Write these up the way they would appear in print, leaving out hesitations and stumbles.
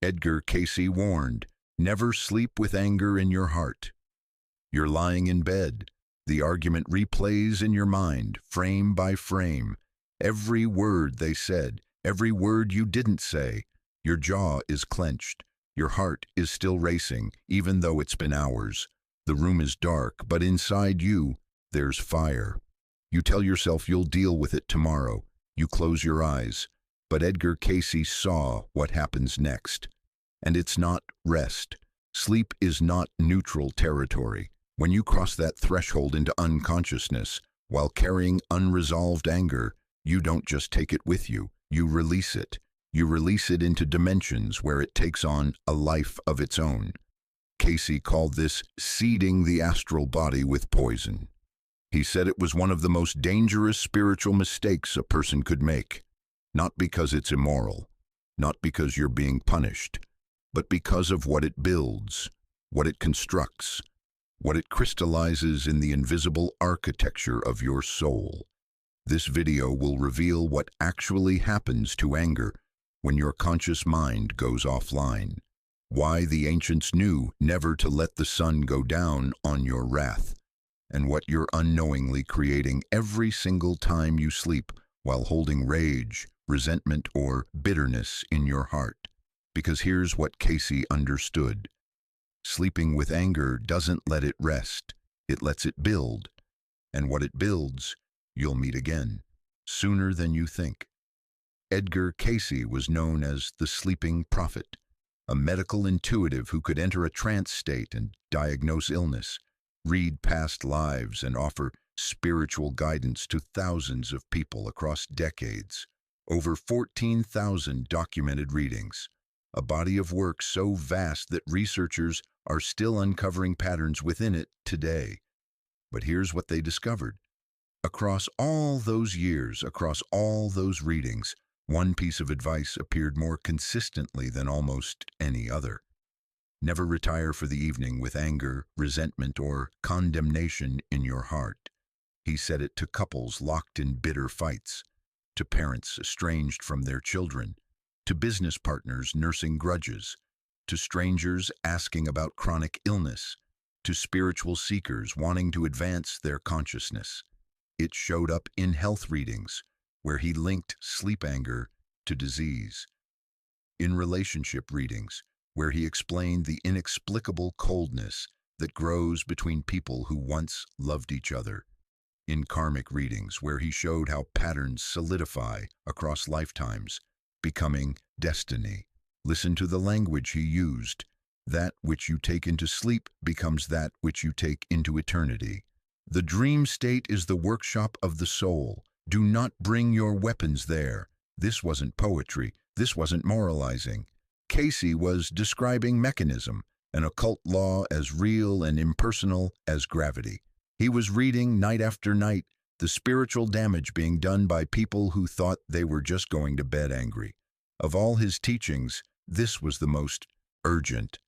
Edgar Cayce warned, never sleep with anger in your heart. You're lying in bed. The argument replays in your mind, frame by frame. Every word they said, every word you didn't say. Your jaw is clenched. Your heart is still racing, even though it's been hours. The room is dark, but inside you, there's fire. You tell yourself you'll deal with it tomorrow. You close your eyes. But Edgar Cayce saw what happens next. And it's not rest. Sleep is not neutral territory. When you cross that threshold into unconsciousness, while carrying unresolved anger, you don't just take it with you, you release it. You release it into dimensions where it takes on a life of its own. Cayce called this seeding the astral body with poison. He said it was one of the most dangerous spiritual mistakes a person could make. Not because it's immoral, not because you're being punished, but because of what it builds, what it constructs, what it crystallizes in the invisible architecture of your soul. This video will reveal what actually happens to anger when your conscious mind goes offline, why the ancients knew never to let the sun go down on your wrath, and what you're unknowingly creating every single time you sleep while holding rage, resentment, or bitterness in your heart. Because here's what Cayce understood. Sleeping with anger doesn't let it rest, it lets it build. And what it builds, you'll meet again, sooner than you think. Edgar Cayce was known as the sleeping prophet, a medical intuitive who could enter a trance state and diagnose illness, read past lives, and offer spiritual guidance to thousands of people across decades. Over 14,000 documented readings, a body of work so vast that researchers are still uncovering patterns within it today. But here's what they discovered. Across all those years, across all those readings, one piece of advice appeared more consistently than almost any other. Never retire for the evening with anger, resentment, or condemnation in your heart. He said it to couples locked in bitter fights, to parents estranged from their children, to business partners nursing grudges, to strangers asking about chronic illness, to spiritual seekers wanting to advance their consciousness. It showed up in health readings, where he linked sleep anger to disease. In relationship readings, where he explained the inexplicable coldness that grows between people who once loved each other. In karmic readings, where he showed how patterns solidify across lifetimes, becoming destiny. Listen to the language he used. That which you take into sleep becomes that which you take into eternity. The dream state is the workshop of the soul. Do not bring your weapons there. This wasn't poetry. This wasn't moralizing. Cayce was describing mechanism, an occult law as real and impersonal as gravity. He was reading night after night the spiritual damage being done by people who thought they were just going to bed angry. Of all his teachings, this was the most urgent,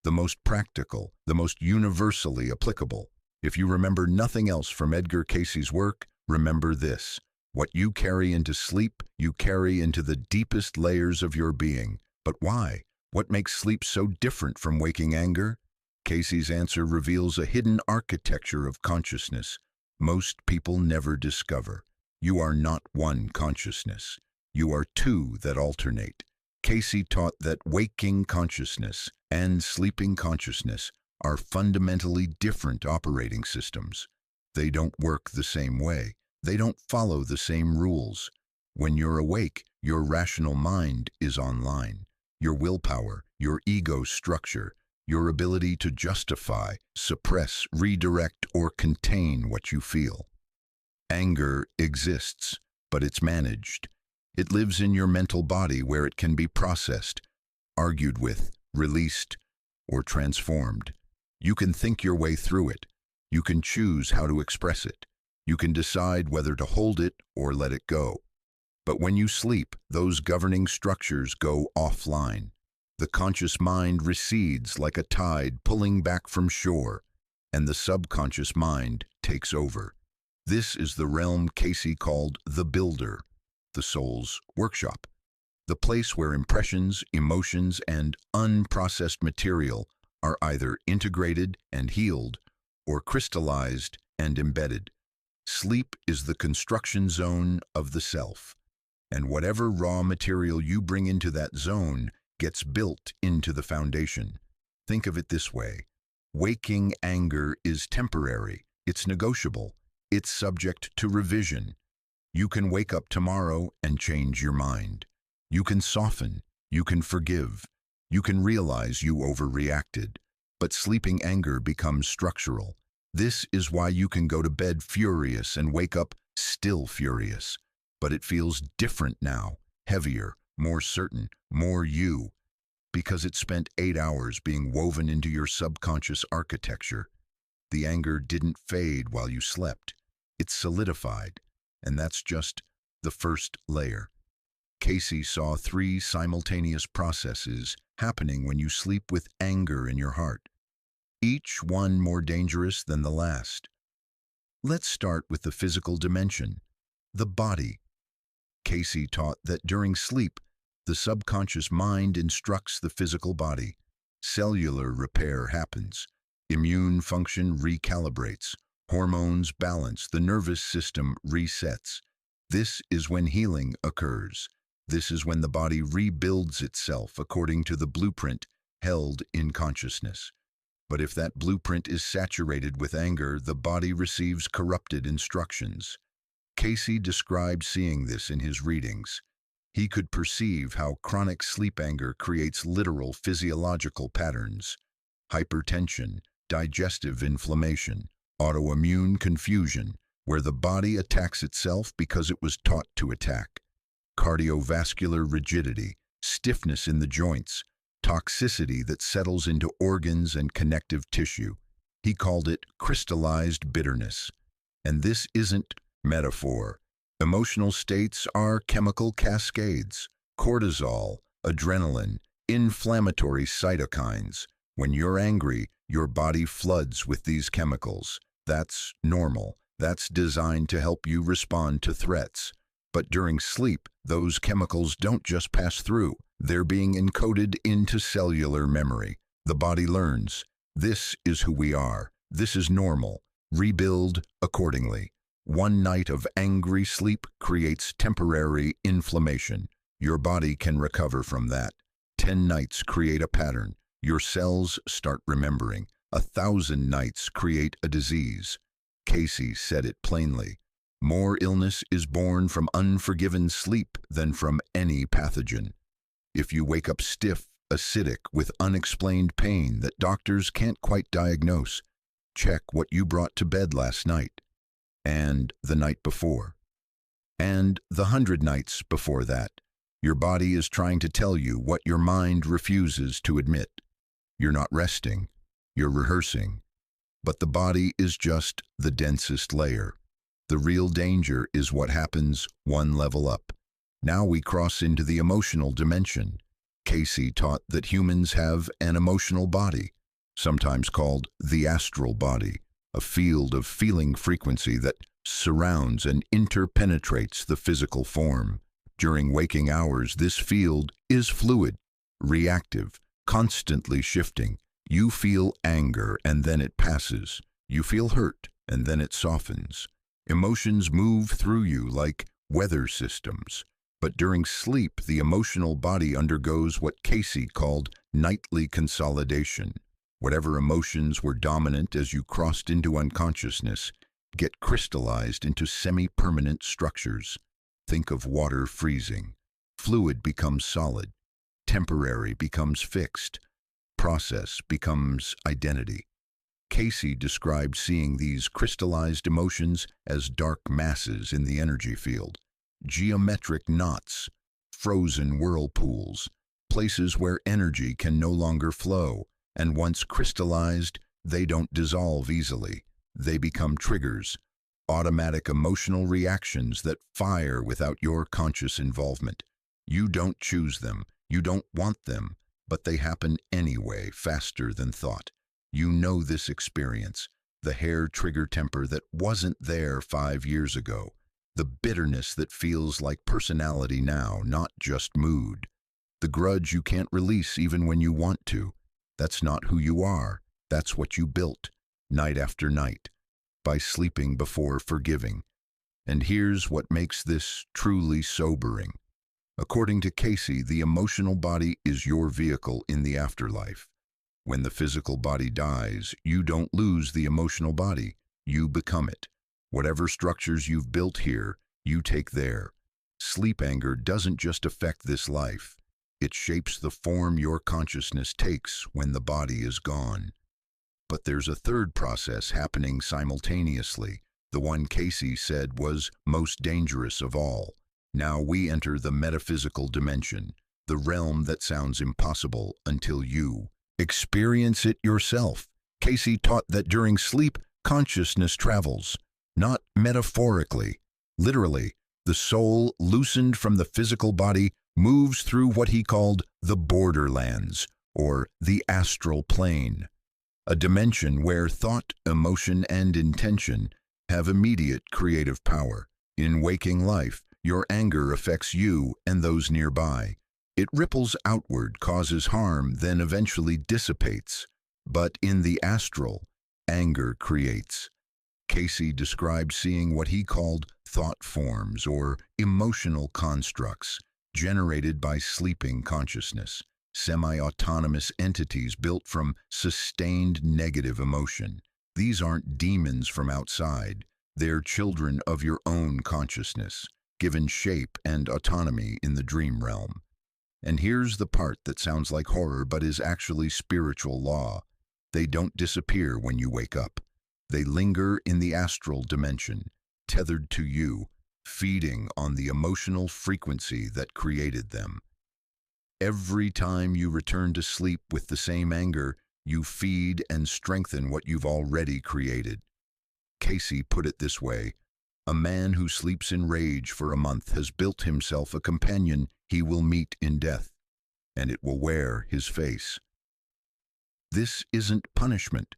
the most practical, the most universally applicable. If you remember nothing else from Edgar Cayce's work, remember this. What you carry into sleep, you carry into the deepest layers of your being. But why? What makes sleep so different from waking anger? Cayce's answer reveals a hidden architecture of consciousness most people never discover. You are not one consciousness. You are two that alternate. Cayce taught that waking consciousness and sleeping consciousness are fundamentally different operating systems. They don't work the same way. They don't follow the same rules. When you're awake, your rational mind is online. Your willpower, your ego structure, your ability to justify, suppress, redirect, or contain what you feel. Anger exists, but it's managed. It lives in your mental body where it can be processed, argued with, released, or transformed. You can think your way through it. You can choose how to express it. You can decide whether to hold it or let it go. But when you sleep, those governing structures go offline. The conscious mind recedes like a tide pulling back from shore, and the subconscious mind takes over. This is the realm Cayce called the builder, the soul's workshop. the place where impressions, emotions, and unprocessed material are either integrated and healed or crystallized and embedded. Sleep is the construction zone of the self, and whatever raw material you bring into that zone gets built into the foundation. Think of it this way. Waking anger is temporary, it's negotiable, it's subject to revision. You can wake up tomorrow and change your mind. You can soften, you can forgive, you can realize you overreacted. But sleeping anger becomes structural. This is why you can go to bed furious and wake up still furious. But it feels different now, heavier, more certain, more you, because it spent 8 hours being woven into your subconscious architecture. The anger didn't fade while you slept. It solidified, and that's just the first layer. Cayce saw 3 simultaneous processes happening when you sleep with anger in your heart, each one more dangerous than the last. Let's start with the physical dimension, the body. Cayce taught that during sleep, the subconscious mind instructs the physical body. Cellular repair happens. Immune function recalibrates. Hormones balance. The nervous system resets. This is when healing occurs. This is when the body rebuilds itself according to the blueprint held in consciousness. But if that blueprint is saturated with anger, the body receives corrupted instructions. Cayce described seeing this in his readings. He could perceive how chronic sleep anger creates literal physiological patterns: hypertension, digestive inflammation, autoimmune confusion, where the body attacks itself because it was taught to attack, cardiovascular rigidity, stiffness in the joints, toxicity that settles into organs and connective tissue. He called it crystallized bitterness. And this isn't metaphor. Emotional states are chemical cascades: cortisol, adrenaline, inflammatory cytokines. When you're angry, your body floods with these chemicals. That's normal. That's designed to help you respond to threats. But during sleep, those chemicals don't just pass through. They're being encoded into cellular memory. The body learns, this is who we are. This is normal. Rebuild accordingly. One night of angry sleep creates temporary inflammation. Your body can recover from that. 10 nights create a pattern. Your cells start remembering. 1,000 nights create a disease. Cayce said it plainly. More illness is born from unforgiven sleep than from any pathogen. If you wake up stiff, acidic, with unexplained pain that doctors can't quite diagnose, check what you brought to bed last night, and the night before, and the 100 nights before that. Your body is trying to tell you what your mind refuses to admit. You're not resting, you're rehearsing. But the body is just the densest layer. The real danger is what happens one level up. Now we cross into the emotional dimension. Cayce taught that humans have an emotional body, sometimes called the astral body, a field of feeling frequency that surrounds and interpenetrates the physical form. During waking hours, this field is fluid, reactive, constantly shifting. You feel anger and then it passes. You feel hurt and then it softens. Emotions move through you like weather systems. But during sleep, the emotional body undergoes what Cayce called nightly consolidation. Whatever emotions were dominant as you crossed into unconsciousness get crystallized into semi-permanent structures. Think of water freezing. Fluid becomes solid. Temporary becomes fixed. Process becomes identity. Cayce described seeing these crystallized emotions as dark masses in the energy field, geometric knots, frozen whirlpools, places where energy can no longer flow, and once crystallized, they don't dissolve easily. They become triggers, automatic emotional reactions that fire without your conscious involvement. You don't choose them, you don't want them, but they happen anyway, faster than thought. You know this experience, the hair trigger temper that wasn't there 5 years ago. The bitterness that feels like personality now, not just mood. The grudge you can't release even when you want to. That's not who you are. That's what you built, night after night, by sleeping before forgiving. And here's what makes this truly sobering. According to Cayce, the emotional body is your vehicle in the afterlife. When the physical body dies, you don't lose the emotional body, you become it. Whatever structures you've built here, you take there. Sleep anger doesn't just affect this life. It shapes the form your consciousness takes when the body is gone. But there's a third process happening simultaneously, the one Cayce said was most dangerous of all. Now we enter the metaphysical dimension, the realm that sounds impossible until you experience it yourself. Cayce taught that during sleep, consciousness travels, not metaphorically. Literally, the soul, loosened from the physical body, moves through what he called the borderlands, or the astral plane, a dimension where thought, emotion, and intention have immediate creative power. In waking life, your anger affects you and those nearby. It ripples outward, causes harm, then eventually dissipates. But in the astral, anger creates. Cayce described seeing what he called thought forms or emotional constructs generated by sleeping consciousness, semi-autonomous entities built from sustained negative emotion. These aren't demons from outside. They're children of your own consciousness, given shape and autonomy in the dream realm. And here's the part that sounds like horror but is actually spiritual law. They don't disappear when you wake up. They linger in the astral dimension, tethered to you, feeding on the emotional frequency that created them. Every time you return to sleep with the same anger, you feed and strengthen what you've already created. Cayce put it this way: a man who sleeps in rage for a month has built himself a companion he will meet in death, and it will wear his face. This isn't punishment.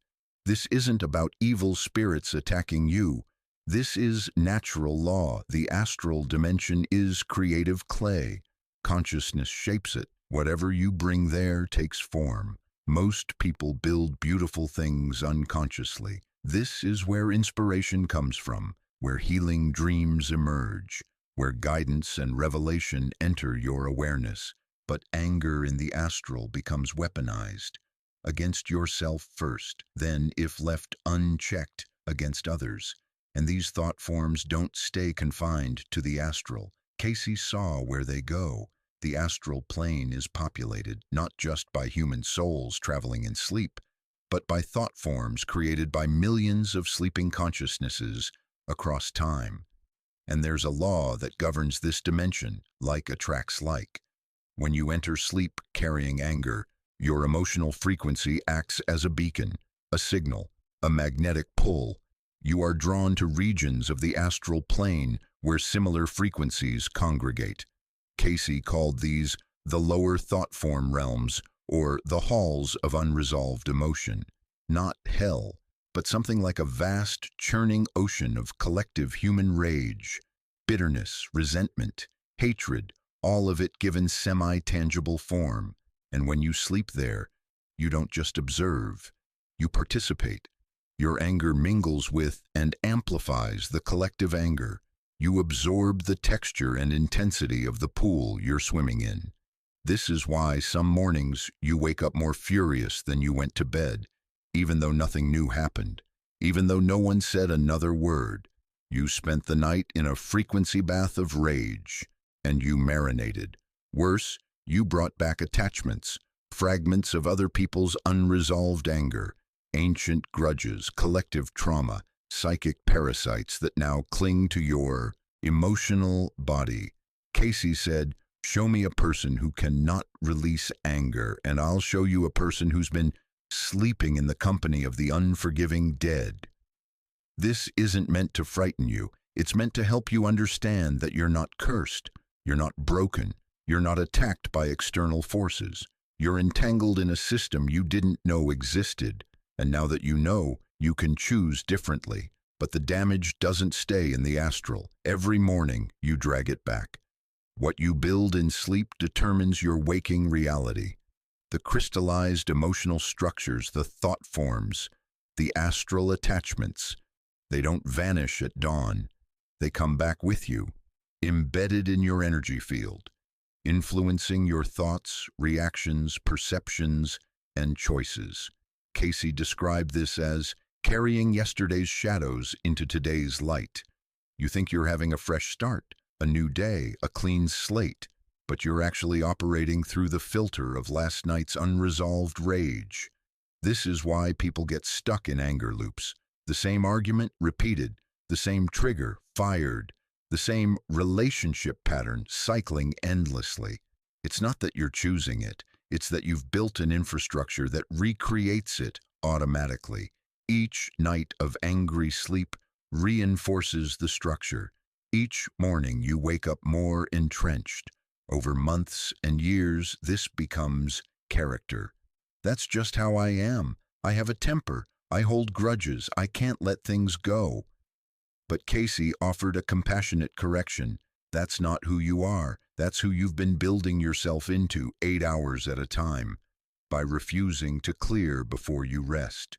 This isn't about evil spirits attacking you. This is natural law. The astral dimension is creative clay. Consciousness shapes it. Whatever you bring there takes form. Most people build beautiful things unconsciously. This is where inspiration comes from, where healing dreams emerge, where guidance and revelation enter your awareness. But anger in the astral becomes weaponized. Against yourself first, then, if left unchecked, against others. And these thought forms don't stay confined to the astral. Cayce saw where they go. The astral plane is populated not just by human souls traveling in sleep, but by thought forms created by millions of sleeping consciousnesses across time. And there's a law that governs this dimension, like attracts like. When you enter sleep carrying anger, your emotional frequency acts as a beacon, a signal, a magnetic pull. You are drawn to regions of the astral plane where similar frequencies congregate. Cayce called these the lower thought form realms, or the halls of unresolved emotion. Not hell, but something like a vast, churning ocean of collective human rage, bitterness, resentment, hatred, all of it given semi-tangible form. And when you sleep there, you don't just observe, you participate. Your anger mingles with and amplifies the collective anger. You absorb the texture and intensity of the pool you're swimming in. This is why some mornings you wake up more furious than you went to bed, even though nothing new happened, even though no one said another word. You spent the night in a frequency bath of rage, and you marinated. Worse, you brought back attachments, fragments of other people's unresolved anger, ancient grudges, collective trauma, psychic parasites that now cling to your emotional body. Cayce said, "Show me a person who cannot release anger, and I'll show you a person who's been sleeping in the company of the unforgiving dead." This isn't meant to frighten you. It's meant to help you understand that you're not cursed, you're not broken, you're not attacked by external forces. You're entangled in a system you didn't know existed, and now that you know, you can choose differently. But the damage doesn't stay in the astral. Every morning, you drag it back. What you build in sleep determines your waking reality. The crystallized emotional structures, the thought forms, the astral attachments, they don't vanish at dawn. They come back with you, embedded in your energy field, influencing your thoughts, reactions, perceptions, and choices. Cayce described this as carrying yesterday's shadows into today's light. You think you're having a fresh start, a new day, a clean slate, but you're actually operating through the filter of last night's unresolved rage. This is why people get stuck in anger loops. The same argument repeated, the same trigger fired, the same relationship pattern cycling endlessly. It's not that you're choosing it, it's that you've built an infrastructure that recreates it automatically. Each night of angry sleep reinforces the structure. Each morning you wake up more entrenched. Over months and years, this becomes character. That's just how I am. I have a temper. I hold grudges. I can't let things go. But Cayce offered a compassionate correction. That's not who you are. That's who you've been building yourself into 8 hours at a time, by refusing to clear before you rest.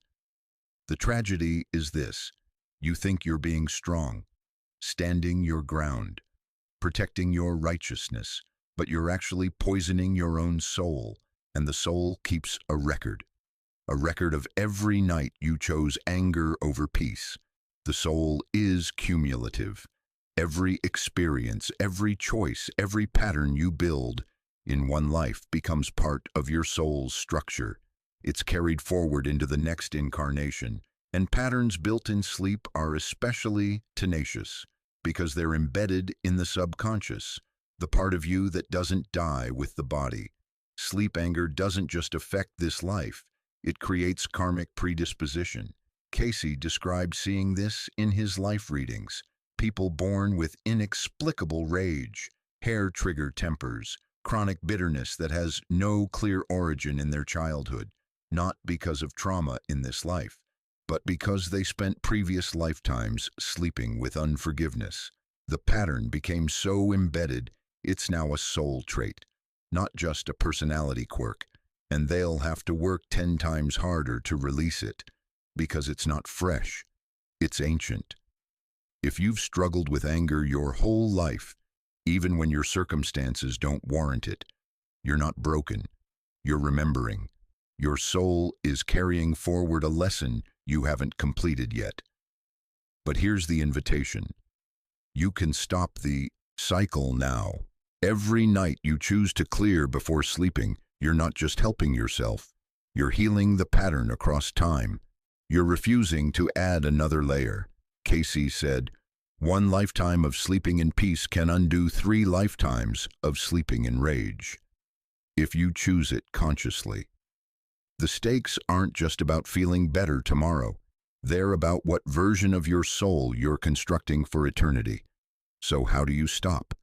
The tragedy is this. You think you're being strong, standing your ground, protecting your righteousness, but you're actually poisoning your own soul, and the soul keeps a record of every night you chose anger over peace. The soul is cumulative. Every experience, every choice, every pattern you build in one life becomes part of your soul's structure. It's carried forward into the next incarnation, and patterns built in sleep are especially tenacious because they're embedded in the subconscious, the part of you that doesn't die with the body. Sleep anger doesn't just affect this life, it creates karmic predisposition. Cayce described seeing this in his life readings. People born with inexplicable rage, hair-trigger tempers, chronic bitterness that has no clear origin in their childhood, not because of trauma in this life, but because they spent previous lifetimes sleeping with unforgiveness. The pattern became so embedded, it's now a soul trait, not just a personality quirk, and they'll have to work 10 times harder to release it, because it's not fresh, it's ancient. If you've struggled with anger your whole life, even when your circumstances don't warrant it, you're not broken, you're remembering. Your soul is carrying forward a lesson you haven't completed yet. But here's the invitation. You can stop the cycle now. Every night you choose to clear before sleeping, you're not just helping yourself, you're healing the pattern across time. You're refusing to add another layer. Cayce said, "One lifetime of sleeping in peace can undo 3 lifetimes of sleeping in rage, if you choose it consciously." The stakes aren't just about feeling better tomorrow. They're about what version of your soul you're constructing for eternity. So how do you stop?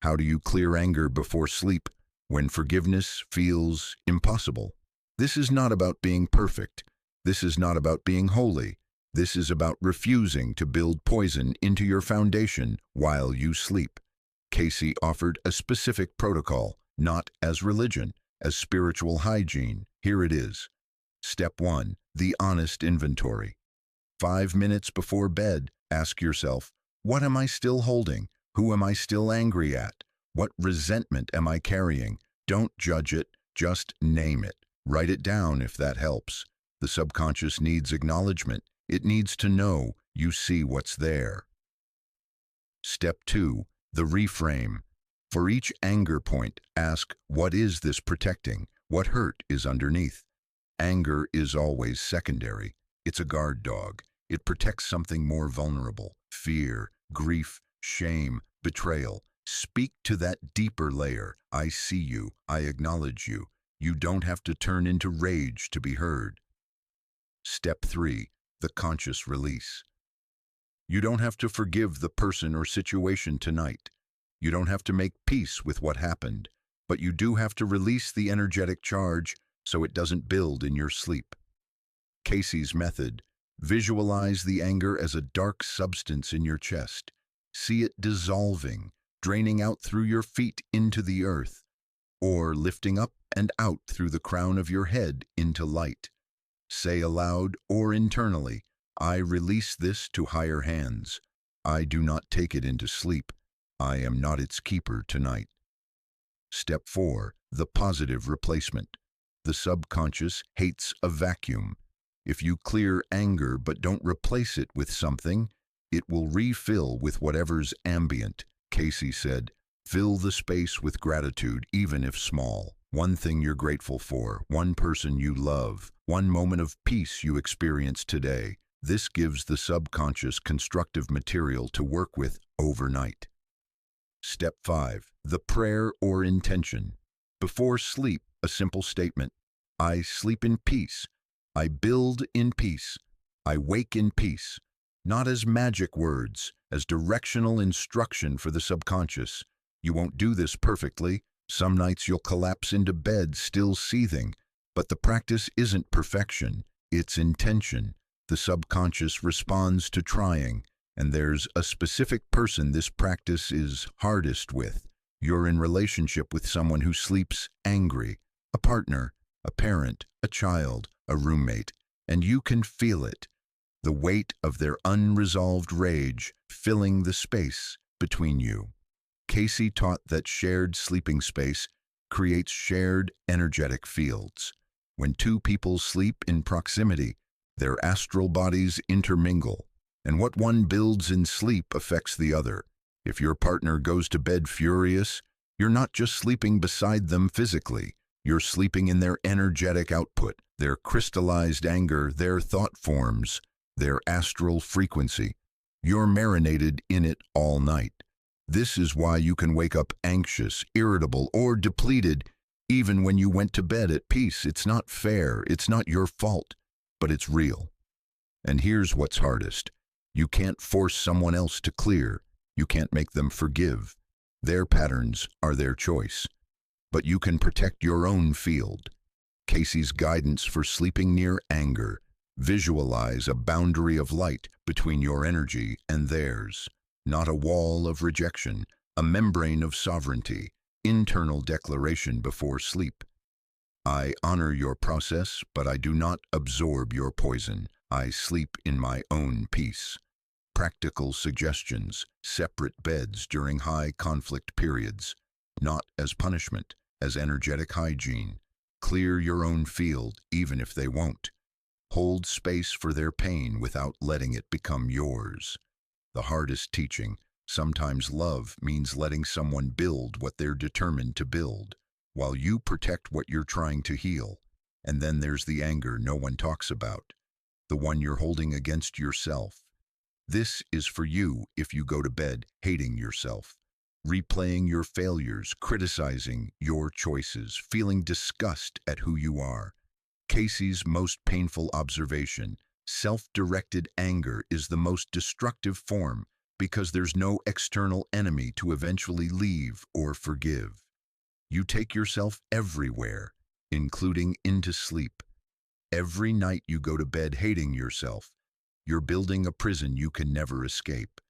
How do you clear anger before sleep when forgiveness feels impossible? This is not about being perfect. This is not about being holy. This is about refusing to build poison into your foundation while you sleep. Cayce offered a specific protocol, not as religion, as spiritual hygiene. Here it is. Step 1, the honest inventory. 5 minutes before bed, ask yourself, what am I still holding? Who am I still angry at? What resentment am I carrying? Don't judge it, just name it. Write it down if that helps. The subconscious needs acknowledgement. It needs to know you see what's there. Step 2, the reframe. For each anger point, ask, what is this protecting? What hurt is underneath? Anger is always secondary. It's a guard dog. It protects something more vulnerable. Fear, grief, shame, betrayal. Speak to that deeper layer. I see you. I acknowledge you. You don't have to turn into rage to be heard. Step 3, the conscious release. You don't have to forgive the person or situation tonight. You don't have to make peace with what happened, but you do have to release the energetic charge so it doesn't build in your sleep. Cayce's method, Visualize the anger as a dark substance in your chest. See it dissolving, draining out through your feet into the earth, or lifting up and out through the crown of your head into light. Say aloud or internally, I release this to higher hands. I do not take it into sleep. I am not its keeper tonight. Step 4. The positive replacement. The subconscious hates a vacuum. If you clear anger but don't replace it with something, it will refill with whatever's ambient. Cayce said, fill the space with gratitude, even if small. One thing you're grateful for, one person you love, one moment of peace you experience today. This gives the subconscious constructive material to work with overnight. Step 5. The prayer or intention. Before sleep, a simple statement. I sleep in peace. I build in peace. I wake in peace. Not as magic words, as directional instruction for the subconscious. You won't do this perfectly. Some nights you'll collapse into bed still seething. But the practice isn't perfection, it's intention. The subconscious responds to trying, and there's a specific person this practice is hardest with. You're in relationship with someone who sleeps angry, a partner, a parent, a child, a roommate, and you can feel it. The weight of their unresolved rage filling the space between you. Cayce taught that shared sleeping space creates shared energetic fields. When two people sleep in proximity, their astral bodies intermingle, and what one builds in sleep affects the other. If your partner goes to bed furious, you're not just sleeping beside them physically, you're sleeping in their energetic output, their crystallized anger, their thought forms, their astral frequency. You're marinated in it all night. This is why you can wake up anxious, irritable, or depleted even when you went to bed at peace. It's not fair, it's not your fault, but it's real. And here's what's hardest. You can't force someone else to clear. You can't make them forgive. Their patterns are their choice. But you can protect your own field. Cayce's guidance for sleeping near anger. Visualize a boundary of light between your energy and theirs. Not a wall of rejection, a membrane of sovereignty. Internal declaration before sleep. I honor your process, but I do not absorb your poison. I sleep in my own peace. Practical suggestions. Separate beds during high conflict periods. Not as punishment, as energetic hygiene. Clear your own field, even if they won't. Hold space for their pain without letting it become yours. The hardest teaching. Sometimes love means letting someone build what they're determined to build, while you protect what you're trying to heal. And then there's the anger no one talks about, the one you're holding against yourself. This is for you if you go to bed hating yourself, replaying your failures, criticizing your choices, feeling disgust at who you are. Cayce's most painful observation, self-directed anger is the most destructive form because there's no external enemy to eventually leave or forgive. You take yourself everywhere, including into sleep. Every night you go to bed hating yourself, you're building a prison you can never escape.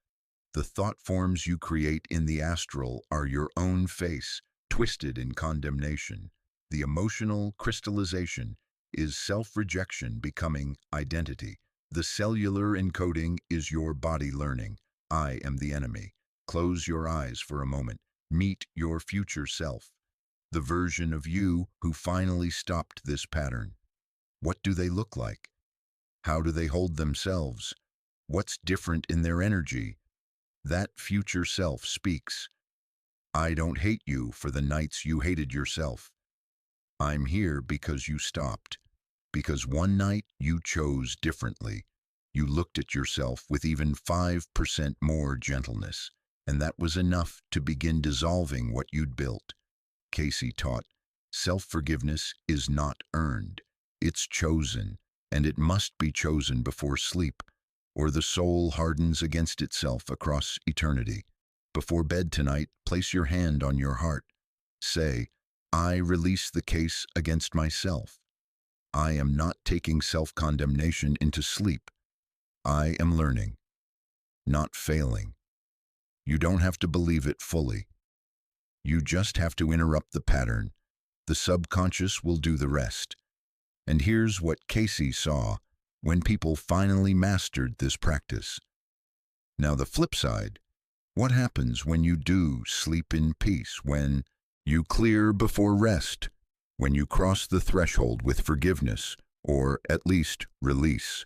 The thought forms you create in the astral are your own face, twisted in condemnation. The emotional crystallization is self-rejection becoming identity. The cellular encoding is your body learning. I am the enemy. Close your eyes for a moment. Meet your future self, the version of you who finally stopped this pattern. What do they look like? How do they hold themselves? What's different in their energy? That future self speaks. I don't hate you for the nights you hated yourself. I'm here because you stopped. Because one night you chose differently. You looked at yourself with even 5% more gentleness, and that was enough to begin dissolving what you'd built. Cayce taught, self-forgiveness is not earned. It's chosen, and it must be chosen before sleep, or the soul hardens against itself across eternity. Before bed tonight, place your hand on your heart. Say, I release the case against myself. I am not taking self-condemnation into sleep. I am learning, not failing. You don't have to believe it fully. You just have to interrupt the pattern. The subconscious will do the rest. And here's what Cayce saw when people finally mastered this practice. Now the flip side, what happens when you do sleep in peace, when you clear before rest, when you cross the threshold with forgiveness, or at least release,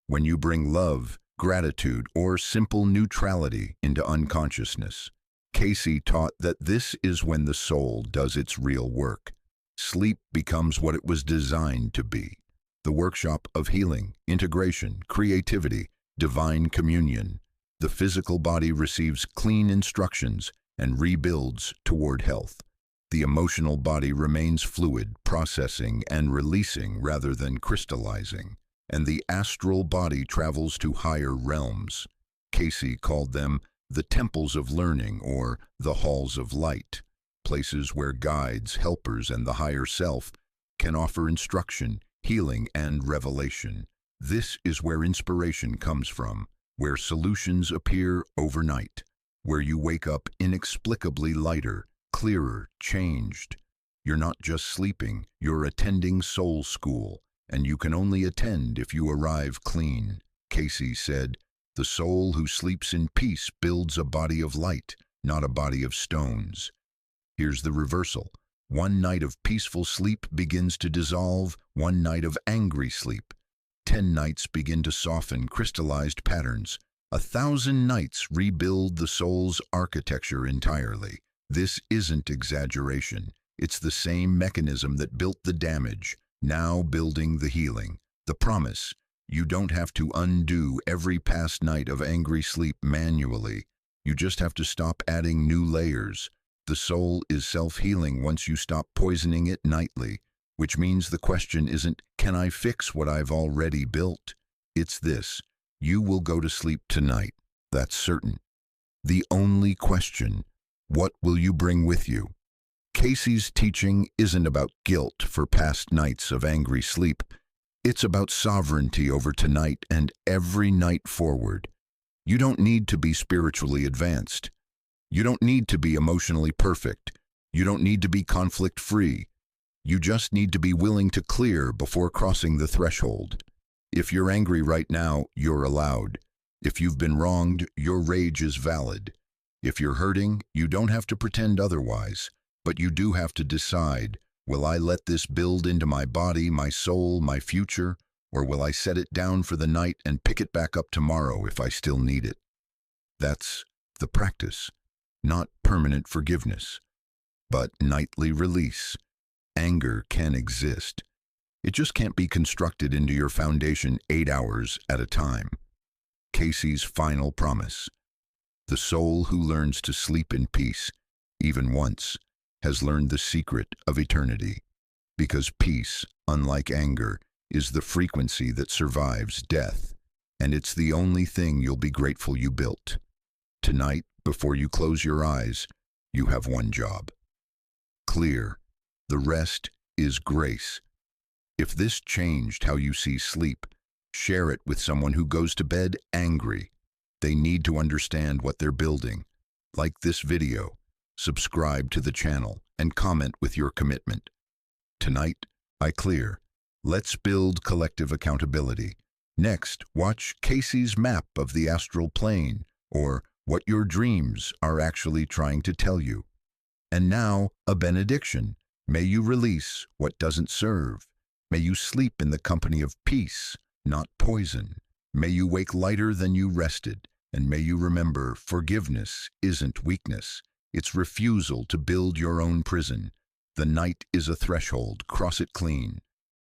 when you bring love, gratitude, or simple neutrality into unconsciousness? Cayce taught that this is when the soul does its real work. Sleep becomes what it was designed to be, the workshop of healing, integration, creativity, divine communion. The physical body receives clean instructions and rebuilds toward health. The emotional body remains fluid, processing and releasing rather than crystallizing. And the astral body travels to higher realms. Cayce called them the temples of learning, or the halls of light, places where guides, helpers, and the higher self can offer instruction, healing, and revelation. This is where inspiration comes from, where solutions appear overnight, where you wake up inexplicably lighter, clearer, changed. You're not just sleeping, you're attending soul school, and you can only attend if you arrive clean. Cayce said, "The soul who sleeps in peace builds a body of light, not a body of stones." Here's the reversal. One night of peaceful sleep begins to dissolve one night of angry sleep. 10 nights begin to soften crystallized patterns. 1,000 nights rebuild the soul's architecture entirely. This isn't exaggeration. It's the same mechanism that built the damage, now building the healing. The promise: you don't have to undo every past night of angry sleep manually. You just have to stop adding new layers. The soul is self-healing once you stop poisoning it nightly, which means the question isn't, can I fix what I've already built? It's this: you will go to sleep tonight, that's certain. The only question, what will you bring with you? Cayce's teaching isn't about guilt for past nights of angry sleep. It's about sovereignty over tonight and every night forward. You don't need to be spiritually advanced. You don't need to be emotionally perfect. You don't need to be conflict-free. You just need to be willing to clear before crossing the threshold. If you're angry right now, you're allowed. If you've been wronged, your rage is valid. If you're hurting, you don't have to pretend otherwise, but you do have to decide, will I let this build into my body, my soul, my future, or will I set it down for the night and pick it back up tomorrow if I still need it? That's the practice, not permanent forgiveness, but nightly release. Anger can exist. It just can't be constructed into your foundation 8 hours at a time. Cayce's final promise: the soul who learns to sleep in peace, even once, has learned the secret of eternity. Because peace, unlike anger, is the frequency that survives death, and it's the only thing you'll be grateful you built. Tonight, before you close your eyes, you have one job: clear. The rest is grace. If this changed how you see sleep, share it with someone who goes to bed angry. They need to understand what they're building. Like this video, subscribe to the channel, and comment with your commitment. Tonight, I clear. Let's build collective accountability. Next, watch Cayce's map of the astral plane, or what your dreams are actually trying to tell you. And now, a benediction. May you release what doesn't serve. May you sleep in the company of peace, not poison. May you wake lighter than you rested, and may you remember forgiveness isn't weakness. It's refusal to build your own prison. The night is a threshold, cross it clean.